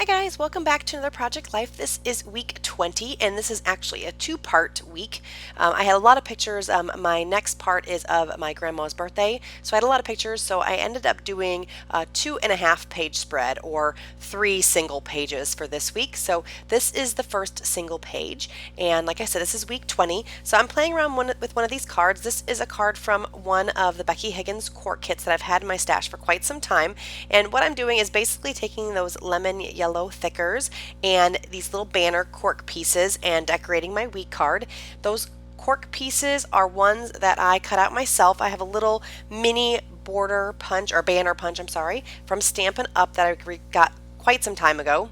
Hi guys, welcome back to another Project Life. This is week 20 and this is actually a two-part week. I had a lot of pictures. My next part is of my grandma's birthday, so I had a lot of pictures, so I ended up doing a 2.5 page spread or 3 single pages for this week. So this is the first single page, and like I said, this is week 20. So I'm playing around with one of these cards. This is a card from one of the Becky Higgins cork kits that I've had in my stash for quite some time, and what I'm doing is basically taking those lemon yellow thickers and these little banner cork pieces and decorating my week card. Those cork pieces are ones that I cut out myself. I have a little mini border punch or banner punch, I'm sorry, from Stampin' Up that I got quite some time ago.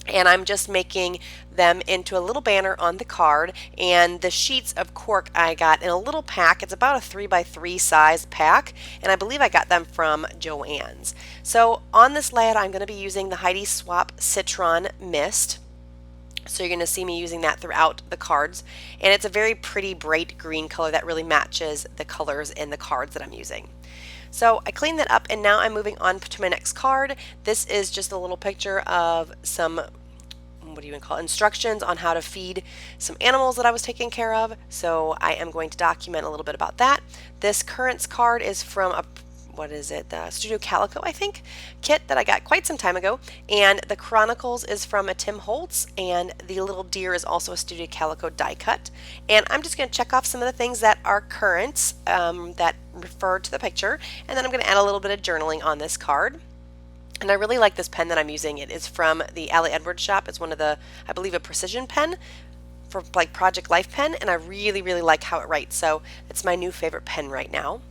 And I'm just making them into a little banner on the card, and the sheets of cork I got in a little pack. It's about a 3x3 size pack, and I believe I got them from Joann's. So on this layout I'm going to be using the Heidi Swapp Citron Mist. So you're going to see me using that throughout the cards, and it's a very pretty bright green color that really matches the colors in the cards that I'm using. So I cleaned that up, and now I'm moving on to my next card. This is just a little picture of some, what do you even call it, instructions on how to feed some animals that I was taking care of. So I am going to document a little bit about that. This Currents card is from a, what is it, the Studio Calico, I think, kit that I got quite some time ago. And the Chronicles is from a Tim Holtz, and the little deer is also a Studio Calico die cut. And I'm just going to check off some of the things that are currents that refer to the picture, and then I'm going to add a little bit of journaling on this card. And I really like this pen that I'm using. It is from the Allie Edwards shop. It's one of the, I believe, a precision pen for like Project Life pen, and I really like how it writes. So it's my new favorite pen right now.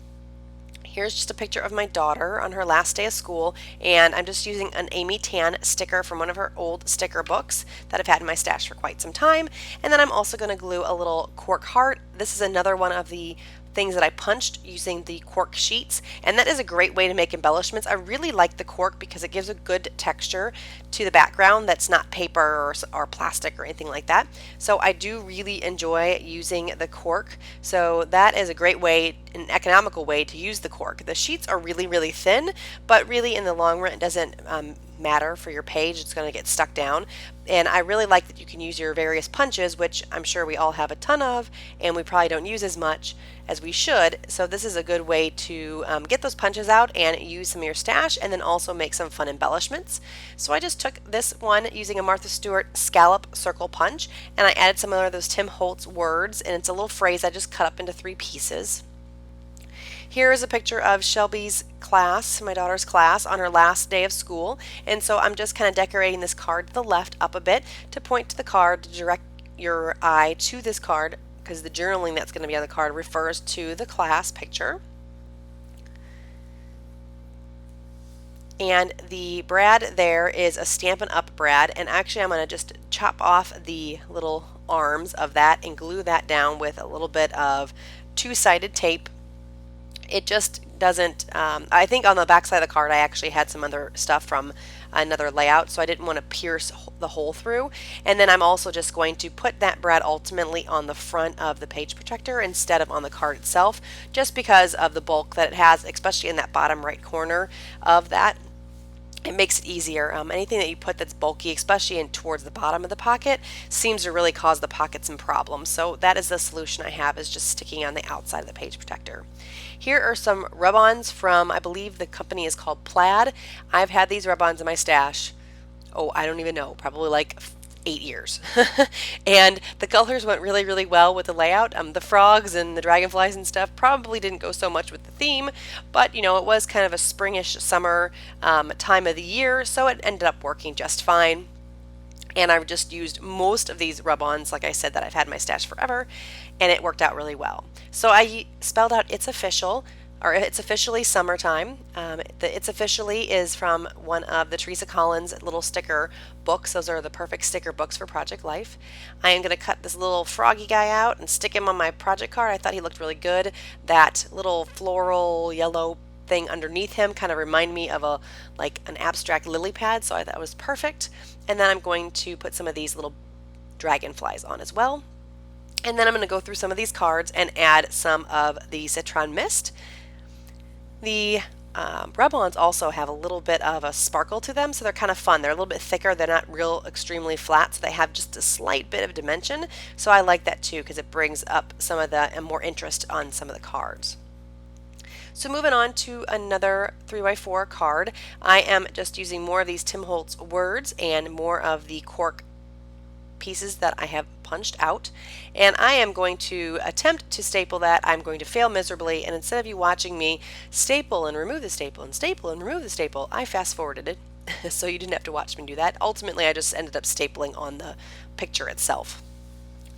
Here's just a picture of my daughter on her last day of school, and I'm just using an Amy Tan sticker from one of her old sticker books that I've had in my stash for quite some time. And then I'm also going to glue a little cork heart. This is another one of the things that I punched using the cork sheets, and that is a great way to make embellishments. I really like the cork because it gives a good texture to the background that's not paper or plastic or anything like that. So I do really enjoy using the cork. So that is a great way, an economical way to use the cork. The sheets are really thin, but really in the long run it doesn't matter for your page. It's going to get stuck down, and I really like that you can use your various punches, which I'm sure we all have a ton of, and we probably don't use as much as we should. So this is a good way to get those punches out and use some of your stash, and then also make some fun embellishments. So I just took this one using a Martha Stewart scallop circle punch, and I added some of those Tim Holtz words, and it's a little phrase I just cut up into 3 pieces. Here is a picture of Shelby's class, my daughter's class, on her last day of school, and so I'm just kind of decorating this card to the left up a bit to point to the card, to direct your eye to this card, because the journaling that's going to be on the card refers to the class picture. And the brad there is a Stampin' Up brad, and actually I'm going to just chop off the little arms of that and glue that down with a little bit of 2-sided tape. It just doesn't, I think on the back side of the card I actually had some other stuff from another layout, so I didn't want to pierce the hole through. And then I'm also just going to put that brad ultimately on the front of the page protector instead of on the card itself, just because of the bulk that it has, especially in that bottom right corner of that. It makes it easier. Anything that you put that's bulky, especially in towards the bottom of the pocket, seems to really cause the pocket some problems. So that is the solution I have, is just sticking on the outside of the page protector. Here are some rub-ons from, I believe the company is called Plaid. I've had these rub-ons in my stash, oh, I don't even know, probably like 8 years. And the colors went really well with the layout. The frogs and the dragonflies and stuff probably didn't go so much with the theme, but you know, it was kind of a springish summer time of the year, so it ended up working just fine. And I've just used most of these rub-ons, like I said, that I've had in my stash forever, and it worked out really well. So I spelled out "It's Official," or "It's Officially Summertime." The "It's Officially" is from one of the Teresa Collins little sticker books. Those are the perfect sticker books for Project Life. I am going to cut this little froggy guy out and stick him on my project card. I thought he looked really good. That little floral yellow thing underneath him kind of remind me of a like an abstract lily pad, so I thought it was perfect. And then I'm going to put some of these little dragonflies on as well. And then I'm going to go through some of these cards and add some of the Citron Mist. The rub-ons also have a little bit of a sparkle to them, so they're kind of fun. They're a little bit thicker. They're not real extremely flat, so they have just a slight bit of dimension. So I like that too because it brings up some of the more interest on some of the cards. So moving on to another 3x4 card, I am just using more of these Tim Holtz words and more of the cork pieces that I have punched out, and I am going to attempt to staple that. I'm going to fail miserably, and instead of you watching me staple and remove the staple and staple and remove the staple, I fast forwarded it so you didn't have to watch me do that. Ultimately, I just ended up stapling on the picture itself.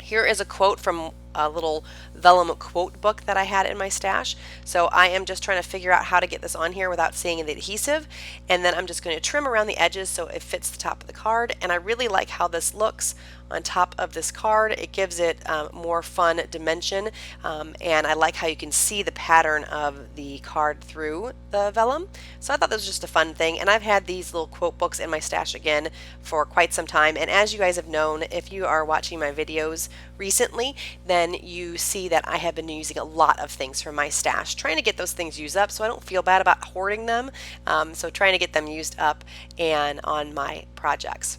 Here is a quote from a little vellum quote book that I had in my stash. So I am just trying to figure out how to get this on here without seeing the adhesive, and then I'm just going to trim around the edges so it fits the top of the card. And I really like how this looks on top of this card. It gives it more fun dimension, and I like how you can see the pattern of the card through the vellum. So I thought this was just a fun thing, and I've had these little quote books in my stash again for quite some time. And as you guys have known, if you are watching my videos recently, then you see that I have been using a lot of things from my stash, trying to get those things used up so I don't feel bad about hoarding them. So trying to get them used up and on my projects.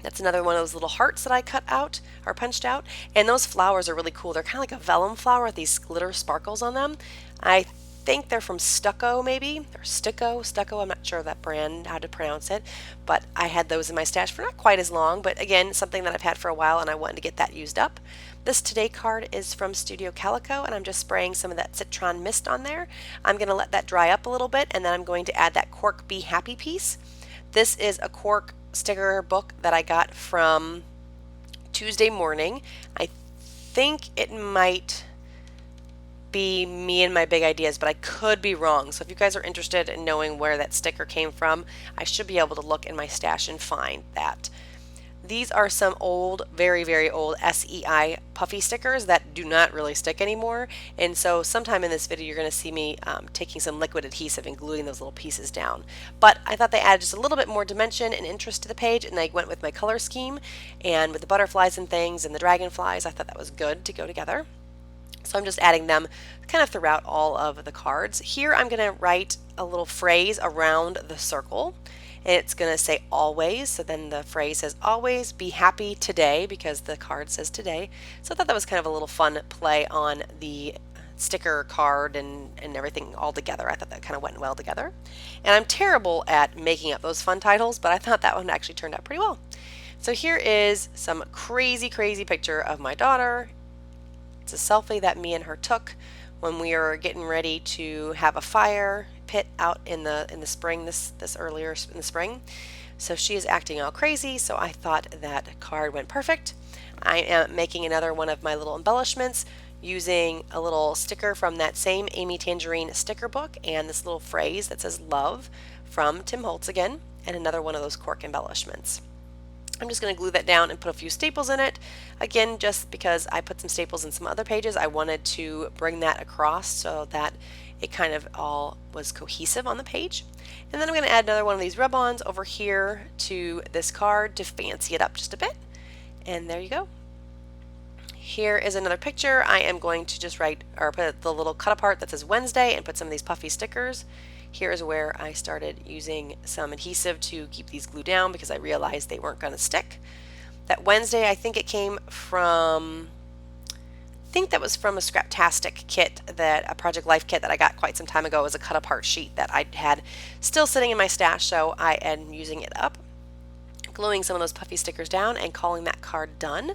That's another one of those little hearts that I cut out or punched out, and those flowers are really cool. They're kind of like a vellum flower with these glitter sparkles on them. I think they're from Stucco, maybe, or Stucco, I'm not sure of that brand, how to pronounce it, but I had those in my stash for not quite as long, but again, something that I've had for a while and I wanted to get that used up. This Today card is from Studio Calico, and I'm just spraying some of that citron mist on there. I'm going to let that dry up a little bit, and then I'm going to add that cork Be Happy piece. This is a cork sticker book that I got from Tuesday Morning. I think it might be Me and My Big Ideas, but I could be wrong. So if you guys are interested in knowing where that sticker came from, I should be able to look in my stash and find that. These are some old, very, very old SEI puffy stickers that do not really stick anymore. And so sometime in this video, you're going to see me taking some liquid adhesive and gluing those little pieces down. But I thought they added just a little bit more dimension and interest to the page, and I went with my color scheme. And with the butterflies and things and the dragonflies, I thought that was good to go together. So I'm just adding them kind of throughout all of the cards. Here I'm going to write a little phrase around the circle. And it's going to say always, so then the phrase says always be happy today because the card says today. So I thought that was kind of a little fun play on the sticker card and everything all together. I thought that kind of went well together. And I'm terrible at making up those fun titles, but I thought that one actually turned out pretty well. So here is some crazy, crazy picture of my daughter. It's a selfie that me and her took when we were getting ready to have a fire pit out in the spring, this earlier in the spring. So she is acting all crazy, so I thought that card went perfect. I am making another one of my little embellishments using a little sticker from that same Amy Tangerine sticker book and this little phrase that says love from Tim Holtz again, and another one of those cork embellishments. I'm just going to glue that down and put a few staples in it. Again, just because I put some staples in some other pages, I wanted to bring that across so that it kind of all was cohesive on the page. And then I'm going to add another one of these rub-ons over here to this card to fancy it up just a bit. And there you go. Here is another picture. I am going to just write or put the little cut apart that says Wednesday and put some of these puffy stickers. Here is where I started using some adhesive to keep these glued down because I realized they weren't going to stick. That Wednesday, I think it came from, that was from a Scraptastic kit, a Project Life kit that I got quite some time ago. It was a cut apart sheet that I had still sitting in my stash, so I am using it up, gluing some of those puffy stickers down and calling that card done.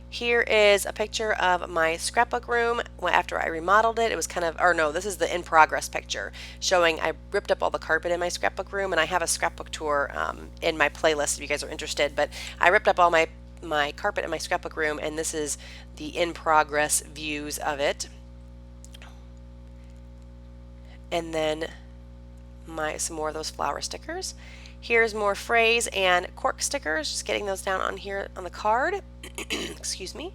Here is a picture of my scrapbook room after I remodeled it. It was kind of, or no, this is the in progress picture showing I ripped up all the carpet in my scrapbook room, and I have a scrapbook tour in my playlist if you guys are interested, but I ripped up all my carpet in my scrapbook room, and this is the in progress views of it. And then some more of those flower stickers. Here's more phrase and cork stickers, just getting those down on here on the card. Excuse me.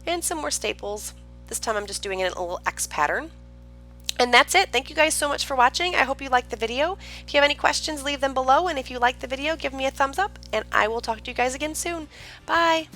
And some more staples. This time I'm just doing it in a little X pattern. And that's it. Thank you guys so much for watching. I hope you liked the video. If you have any questions, leave them below. And if you liked the video, give me a thumbs up. And I will talk to you guys again soon. Bye.